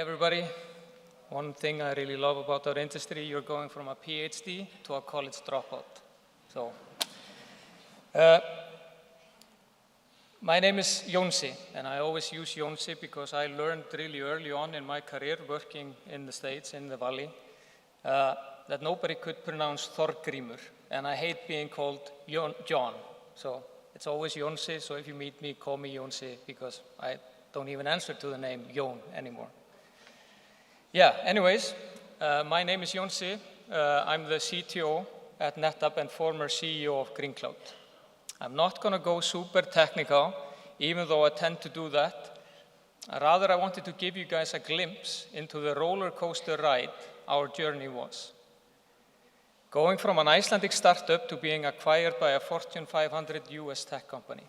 everybody. One thing I really love about our industry, you're going from a PhD to a college dropout. So, my name is Jónsi, and I always use Jónsi because I learned really early on in my career working in the States, in the Valley, that nobody could pronounce Þorgrímur, and I hate being called John. So it's always Jónsi, so if you meet me, call me Jónsi because I don't even answer to the name Jón anymore. Yeah, anyways, my name is Jónsi. I'm the CTO at NetApp and former CEO of GreenCloud. I'm not going to go super technical, even though I tend to do that. Rather, I wanted to give you guys a glimpse into the roller coaster ride our journey was. Going from an Icelandic startup to being acquired by a Fortune 500 US tech company.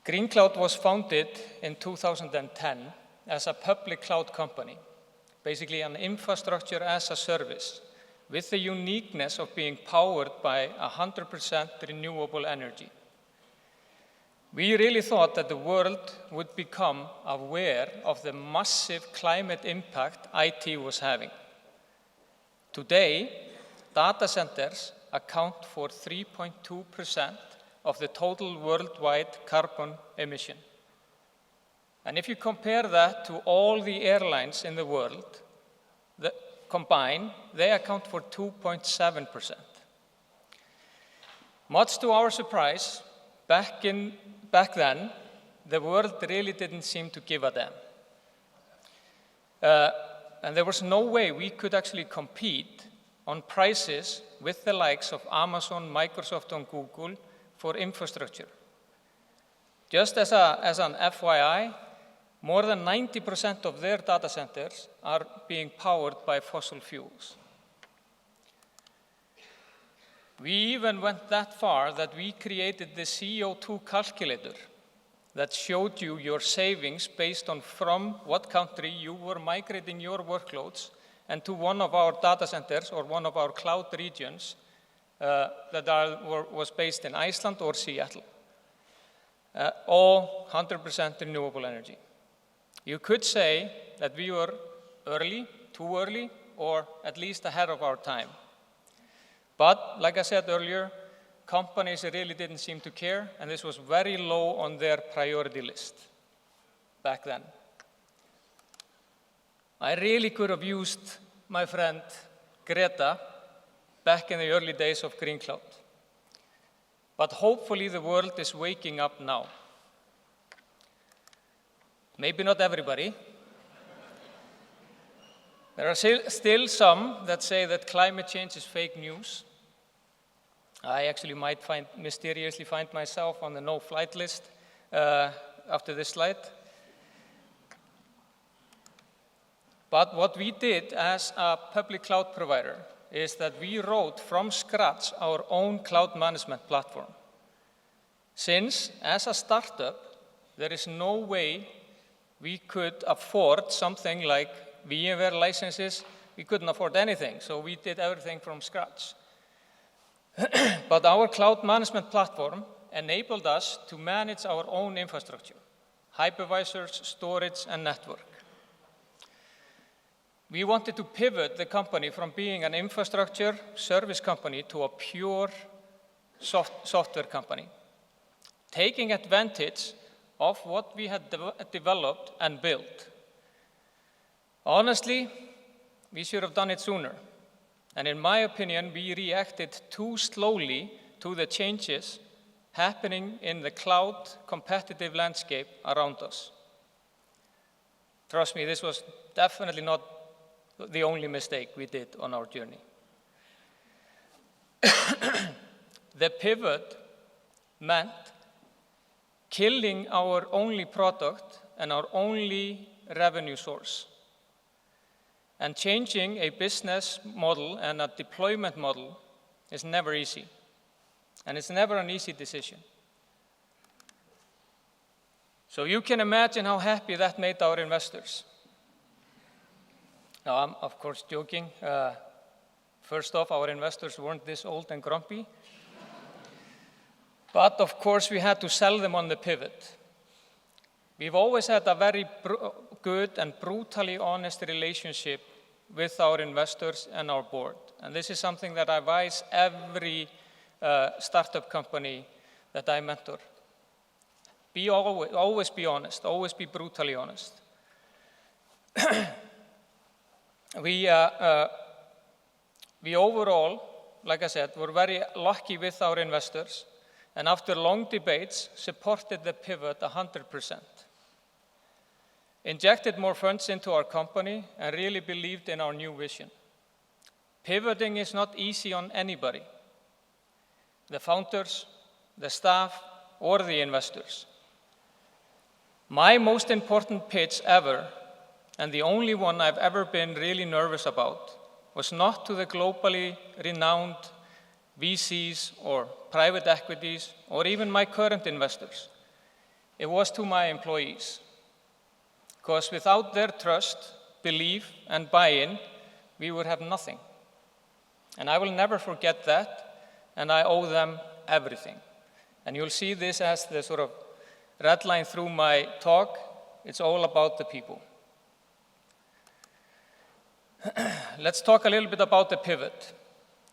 GreenCloud was founded in 2010 as a public cloud company, basically an infrastructure as a service, with the uniqueness of being powered by 100% renewable energy. We really thought that the world would become aware of the massive climate impact IT was having. Today, data centers account for 3.2% of the total worldwide carbon emission. And if you compare that to all the airlines in the world, combined, they account for 2.7%. Much to our surprise, back then, the world really didn't seem to give a damn. And there was no way we could actually compete on prices with the likes of Amazon, Microsoft, and Google for infrastructure. Just as an FYI, more than 90% of their data centers are being powered by fossil fuels. We even went that far that we created the CO2 calculator that showed you your savings based on from what country you were migrating your workloads and to one of our data centers or one of our cloud regions was based in Iceland or Seattle. All 100% renewable energy. You could say that we were early, too early, or at least ahead of our time. But, like I said earlier, companies really didn't seem to care, and this was very low on their priority list back then. I really could have used my friend Greta back in the early days of GreenCloud. But hopefully the world is waking up now. Maybe not everybody. There are still some that say that climate change is fake news. I actually might mysteriously find myself on the no-flight list after this slide. But what we did as a public cloud provider is that we wrote from scratch our own cloud management platform. Since, as a startup, there is no way we could afford something like VMware licenses. We couldn't afford anything, so we did everything from scratch. But our cloud management platform enabled us to manage our own infrastructure, hypervisors, storage, and network. We wanted to pivot the company from being an infrastructure service company to a pure software company, taking advantage of what we had developed and built. Honestly, we should have done it sooner. And in my opinion, we reacted too slowly to the changes happening in the cloud competitive landscape around us. Trust me, this was definitely not the only mistake we did on our journey. The pivot meant killing our only product and our only revenue source. And changing a business model and a deployment model is never easy. And it's never an easy decision. So you can imagine how happy that made our investors. Now, I'm of course joking. First off, our investors weren't this old and grumpy. But of course, we had to sell them on the pivot. We've always had a very good and brutally honest relationship with our investors and our board. And this is something that I advise every startup company that I mentor. Always be honest, always be brutally honest. We overall, like I said, were very lucky with our investors, and after long debates, supported the pivot 100%. Injected more funds into our company and really believed in our new vision. Pivoting is not easy on anybody, the founders, the staff, or the investors. My most important pitch ever, and the only one I've ever been really nervous about, was not to the globally renowned VCs or private equities or even my current investors. It was to my employees. Because without their trust, belief, and buy-in, we would have nothing. And I will never forget that, and I owe them everything. And you'll see this as the sort of red line through my talk. It's all about the people. Let's talk a little bit about the pivot.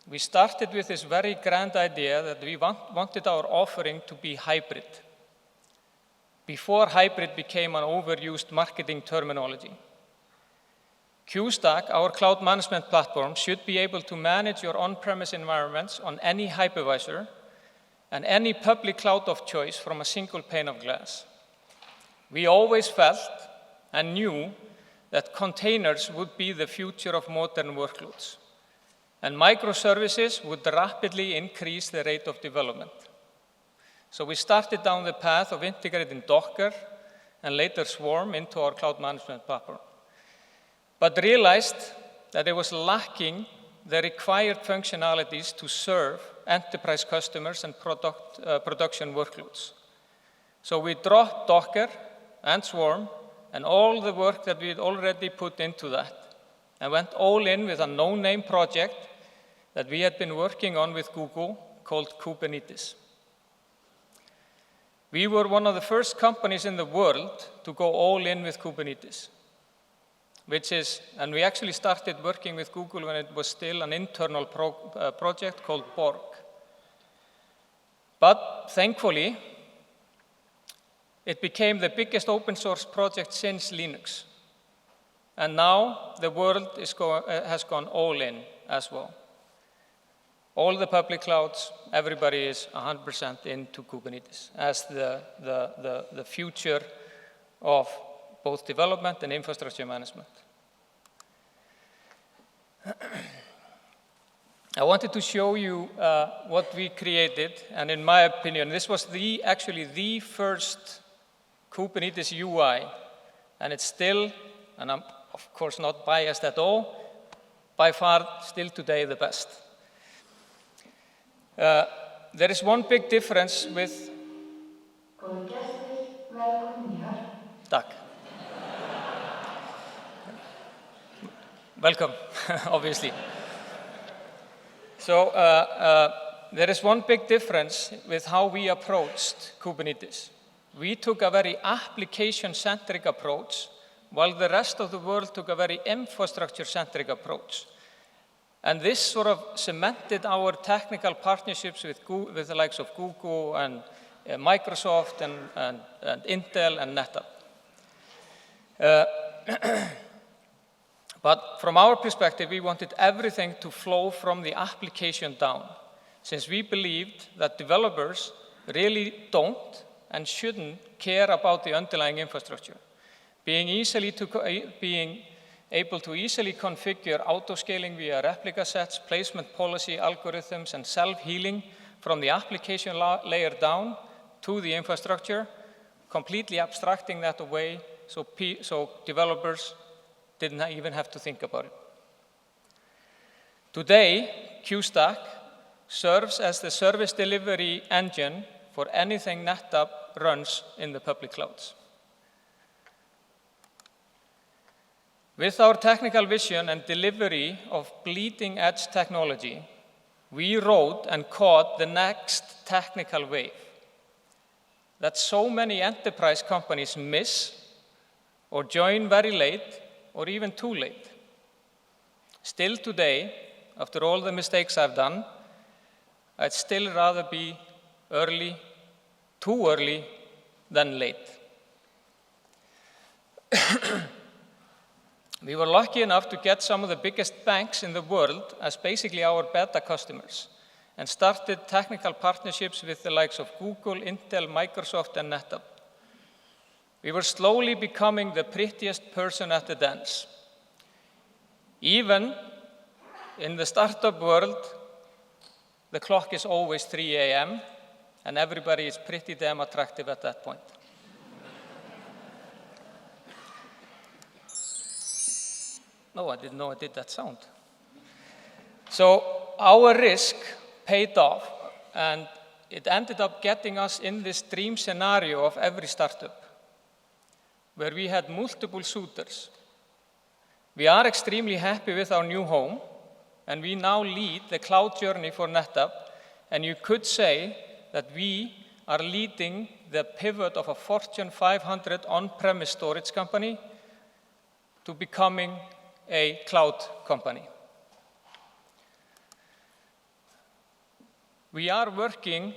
We started with this very grand idea that we wanted our offering to be hybrid, before hybrid became an overused marketing terminology. QStack, our cloud management platform, should be able to manage your on-premise environments on any hypervisor and any public cloud of choice from a single pane of glass. We always felt and knew that containers would be the future of modern workloads, and microservices would rapidly increase the rate of development. So we started down the path of integrating Docker and later Swarm into our cloud management platform, but realized that it was lacking the required functionalities to serve enterprise customers and production workloads. So we dropped Docker and Swarm and all the work that we had already put into that, and went all in with a no-name project that we had been working on with Google called Kubernetes. We were one of the first companies in the world to go all in with Kubernetes, and we actually started working with Google when it was still an internal project called Borg. But thankfully, it became the biggest open source project since Linux. And now the world has gone all in as well. All the public clouds, everybody is 100% into Kubernetes as the future of both development and infrastructure management. I wanted to show you what we created, and in my opinion, this was actually the first Kubernetes UI, and it's still, and I'm of course not biased at all, by far still today the best. There is one big difference with... Tack. Welcome, obviously. So there is one big difference with how we approached Kubernetes. We took a very application-centric approach, while the rest of the world took a very infrastructure-centric approach. And this sort of cemented our technical partnerships with the likes of Google and Microsoft and Intel and NetApp. But from our perspective, we wanted everything to flow from the application down, since we believed that developers really don't and shouldn't care about the underlying infrastructure. Being able to easily configure auto-scaling via replica sets, placement policy algorithms, and self-healing from the application layer down to the infrastructure, completely abstracting that away so developers didn't even have to think about it. Today, QStack serves as the service delivery engine for anything NetApp runs in the public clouds. With our technical vision and delivery of bleeding-edge technology, we rode and caught the next technical wave. that so many enterprise companies miss or join very late or even too late. Still today, after all the mistakes I've done, I'd still rather be early, too early, than late. We were lucky enough to get some of the biggest banks in the world as basically our beta customers and started technical partnerships with the likes of Google, Intel, Microsoft, and NetApp. We were slowly becoming the prettiest person at the dance. Even in the startup world, the clock is always 3 a.m. and everybody is pretty damn attractive at that point. No, I didn't know I did that sound. So our risk paid off, and it ended up getting us in this dream scenario of every startup, where we had multiple suitors. We are extremely happy with our new home, and we now lead the cloud journey for NetApp, and you could say that we are leading the pivot of a Fortune 500 on-premise storage company to becoming a cloud company. We are working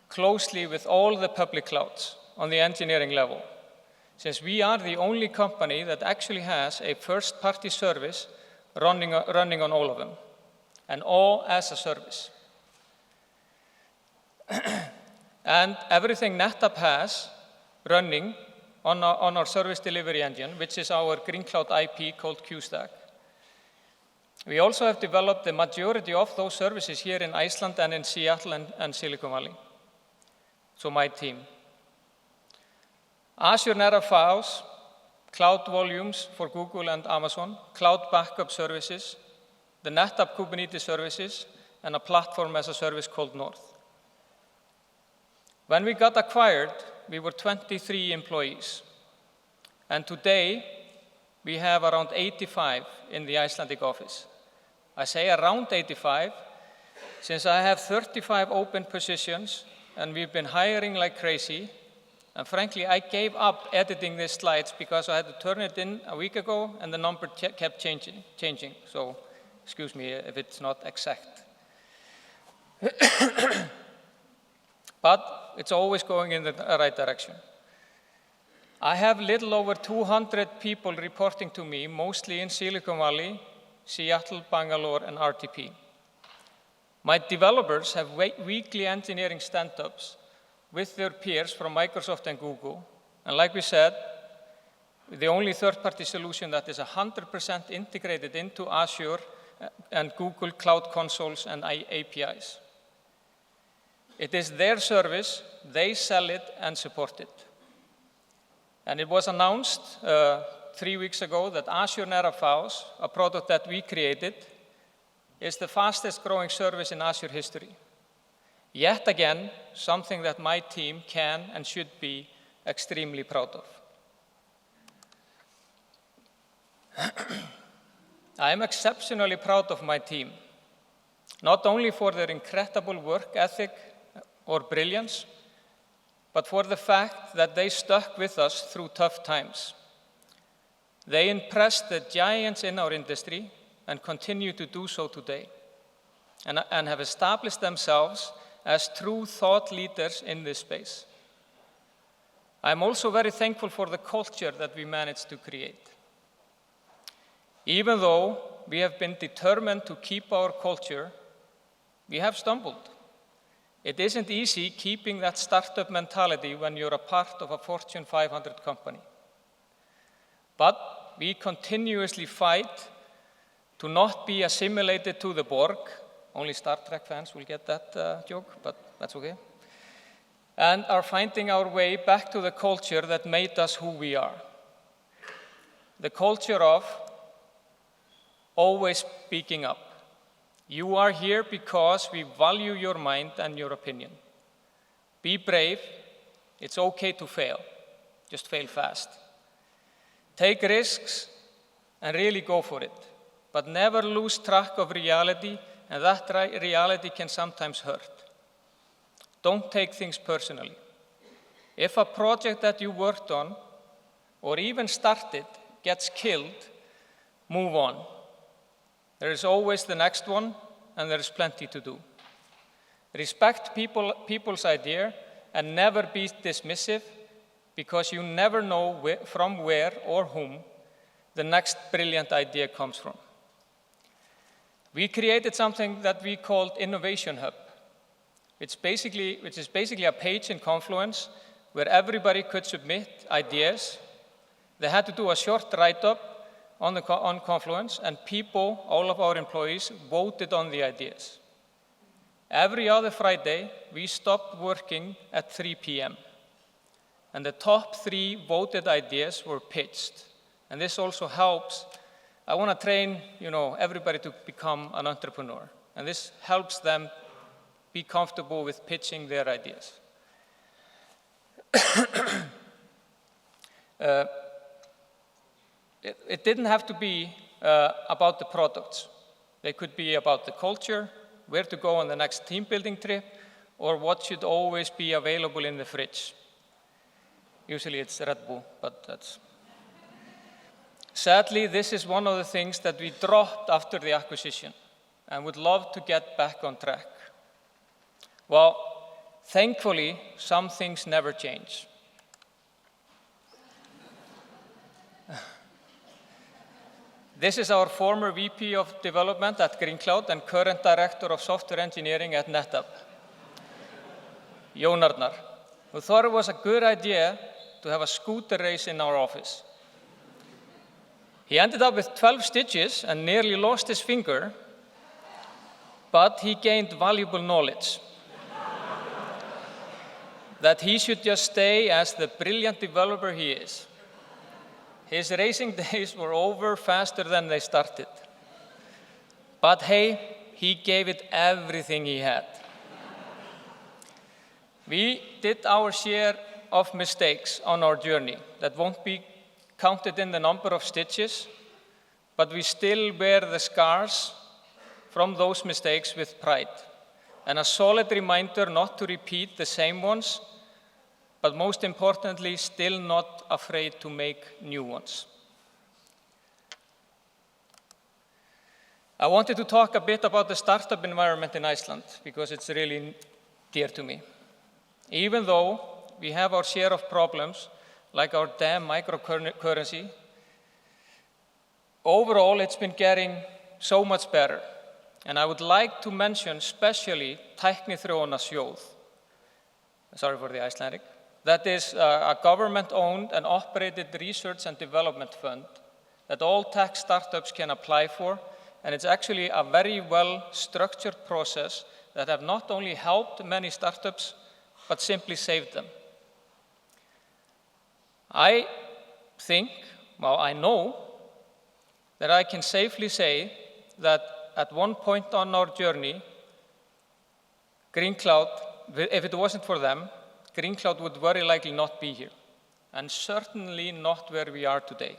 closely with all the public clouds on the engineering level, since we are the only company that actually has a first-party service running on all of them, and all as a service. And everything NetApp has running on our service delivery engine, which is our Green Cloud IP called QStack. We also have developed the majority of those services here in Iceland and in Seattle and Silicon Valley. So my team. Azure NetApp Files, cloud volumes for Google and Amazon, cloud backup services, the NetApp Kubernetes services, and a platform as a service called North. When we got acquired, we were 23 employees. And today, we have around 85 in the Icelandic office. I say around 85, since I have 35 open positions, and we've been hiring like crazy. And frankly, I gave up editing these slides because I had to turn it in a week ago, and the number kept changing. So, excuse me if it's not exact. But it's always going in the right direction. I have little over 200 people reporting to me, mostly in Silicon Valley, Seattle, Bangalore, and RTP. My developers have weekly engineering stand-ups with their peers from Microsoft and Google. And like we said, the only third-party solution that is 100% integrated into Azure and Google Cloud Consoles and APIs. It is their service, they sell it and support it. And it was announced 3 weeks ago that Azure NetApp Files, a product that we created, is the fastest growing service in Azure history. Yet again, something that my team can and should be extremely proud of. I am exceptionally proud of my team, not only for their incredible work ethic or brilliance, but for the fact that they stuck with us through tough times. They impressed the giants in our industry and continue to do so today, and have established themselves as true thought leaders in this space. I'm also very thankful for the culture that we managed to create. Even though we have been determined to keep our culture, we have stumbled. It isn't easy keeping that startup mentality when you're a part of a Fortune 500 company. But we continuously fight to not be assimilated to the Borg. Only Star Trek fans will get that joke, but that's okay. And are finding our way back to the culture that made us who we are. The culture of always speaking up. You are here because we value your mind and your opinion. Be brave. It's okay to fail. Just fail fast. Take risks and really go for it. But never lose track of reality, and that reality can sometimes hurt. Don't take things personally. If a project that you worked on or even started gets killed, move on. There is always the next one, and there is plenty to do. Respect people's idea and never be dismissive, because you never know from where or whom the next brilliant idea comes from. We created something that we called Innovation Hub, which is basically a page in Confluence where everybody could submit ideas. They had to do a short write-up on Confluence, and people, all of our employees, voted on the ideas. Every other Friday, we stopped working at 3 p.m. and the top 3 voted ideas were pitched. And this also helps. I want to train, everybody to become an entrepreneur, and this helps them be comfortable with pitching their ideas. It didn't have to be about the products. They could be about the culture, where to go on the next team building trip, or what should always be available in the fridge. Usually it's Red Bull, but that's... Sadly, this is one of the things that we dropped after the acquisition and would love to get back on track. Well, thankfully, some things never change. This is our former VP of Development at GreenCloud and current Director of Software Engineering at NetApp, Jón Þorgrímur, who thought it was a good idea to have a scooter race in our office. He ended up with 12 stitches and nearly lost his finger, but he gained valuable knowledge that he should just stay as the brilliant developer he is. His racing days were over faster than they started. But hey, he gave it everything he had. We did our share of mistakes on our journey that won't be counted in the number of stitches, but we still wear the scars from those mistakes with pride, and a solid reminder not to repeat the same ones, but most importantly, still not afraid to make new ones. I wanted to talk a bit about the startup environment in Iceland, because it's really dear to me. Even though we have our share of problems, like our damn microcurrency, overall it's been getting so much better. And I would like to mention especially Tækniþróunarsjóð, sorry for the Icelandic. That is a government-owned and operated research and development fund that all tech startups can apply for, and it's actually a very well-structured process that have not only helped many startups, but simply saved them. I know that I can safely say that at one point on our journey, GreenCloud, if it wasn't for them, GreenCloud would very likely not be here, and certainly not where we are today.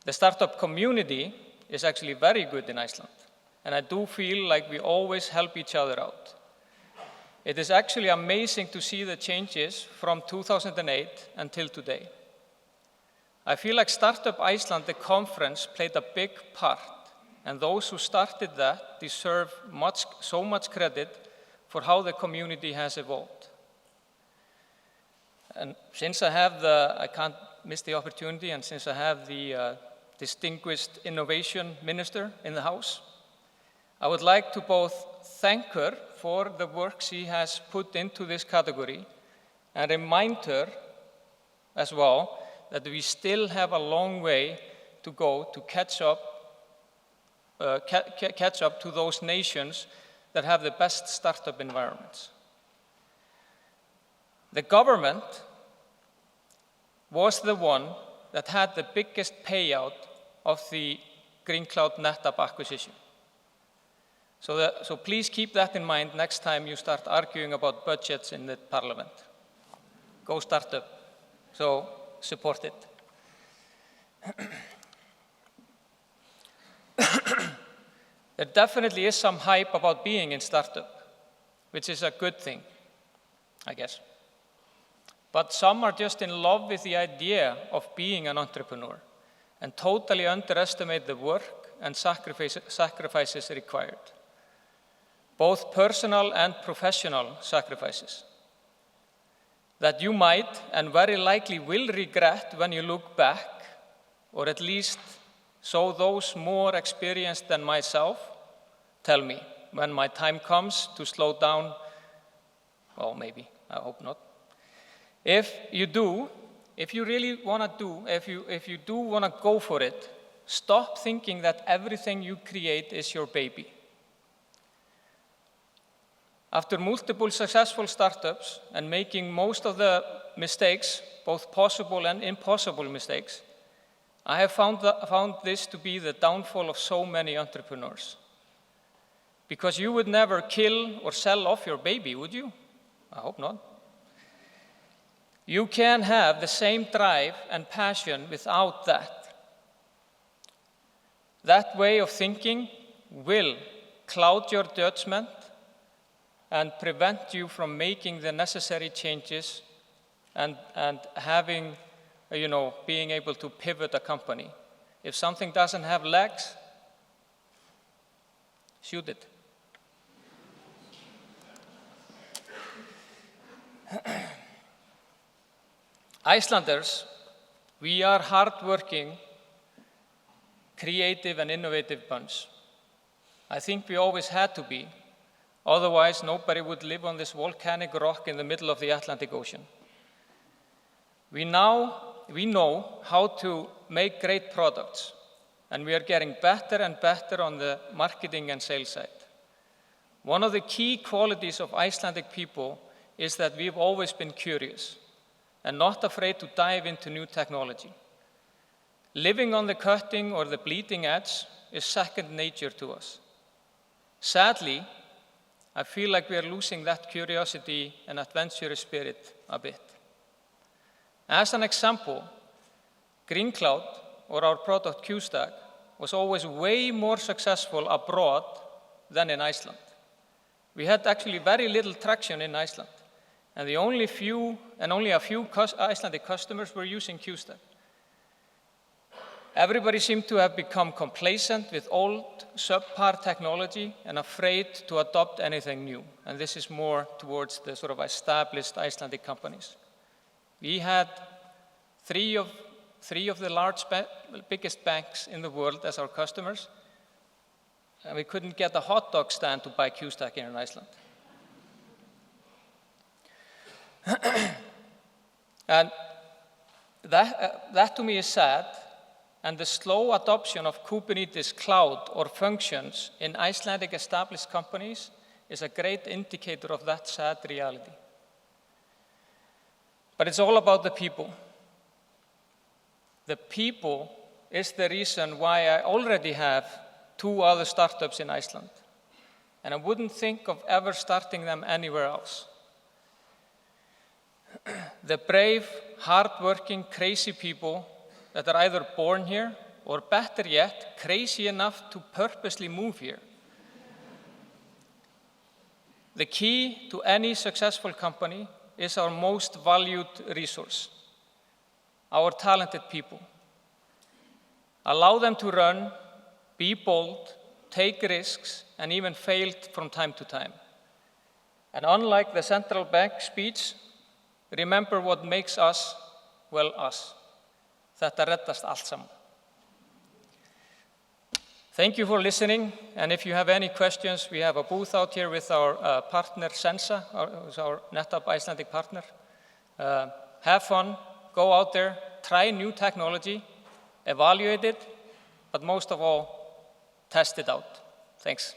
The startup community is actually very good in Iceland, and I do feel like we always help each other out. It is actually amazing to see the changes from 2008 until today. I feel like Startup Iceland, the conference, played a big part, and those who started that deserve so much credit for how the community has evolved. And since I can't miss the opportunity, and since I have the distinguished innovation minister in the house, I would like to both thank her for the work she has put into this category and remind her as well that we still have a long way to go to catch up to those nations that have the best startup environments. The government was the one that had the biggest payout of the GreenCloud NetApp acquisition. So please keep that in mind next time you start arguing about budgets in the parliament. Go startup, so support it. There definitely is some hype about being in startup, which is a good thing, I guess. But some are just in love with the idea of being an entrepreneur and totally underestimate the work and sacrifices required, both personal and professional sacrifices, that you might and very likely will regret when you look back, or at least so those more experienced than myself tell me when my time comes to slow down. Well, maybe, I hope not. If you do want to go for it, stop thinking that everything you create is your baby. After multiple successful startups and making most of the mistakes, both possible and impossible mistakes, I have found this to be the downfall of so many entrepreneurs. Because you would never kill or sell off your baby, would you? I hope not. You can have the same drive and passion without that. That way of thinking will cloud your judgment and prevent you from making the necessary changes and having, being able to pivot a company. If something doesn't have legs, shoot it. Icelanders, we are hardworking, creative and innovative bunch. I think we always had to be. Otherwise, nobody would live on this volcanic rock in the middle of the Atlantic Ocean. We know how to make great products, and we are getting better and better on the marketing and sales side. One of the key qualities of Icelandic people is that we've always been curious and not afraid to dive into new technology. Living on the cutting or the bleeding edge is second nature to us. Sadly, I feel like we are losing that curiosity and adventurous spirit a bit. As an example, Green Cloud, or our product QStack, was always way more successful abroad than in Iceland. We had actually very little traction in Iceland, and only a few Icelandic customers were using QStack. Everybody seemed to have become complacent with old subpar technology and afraid to adopt anything new. And this is more towards the sort of established Icelandic companies. We had three of the biggest banks in the world as our customers, and we couldn't get a hot dog stand to buy QStack here in Iceland. And that to me is sad, and the slow adoption of Kubernetes cloud or functions in Icelandic established companies is a great indicator of that sad reality. But it's all about the people. The people is the reason why I already have 2 other startups in Iceland, and I wouldn't think of ever starting them anywhere else. The brave, hardworking, crazy people that are either born here or, better yet, crazy enough to purposely move here. The key to any successful company is our most valued resource, our talented people. Allow them to run, be bold, take risks, and even fail from time to time. And unlike the central bank speech, remember what makes us, well, us. Þetta reddast allt saman. Thank you for listening, and if you have any questions, we have a booth out here with our partner Sensa, who's our NetApp Icelandic partner. Have fun, go out there, try new technology, evaluate it, but most of all, test it out. Thanks.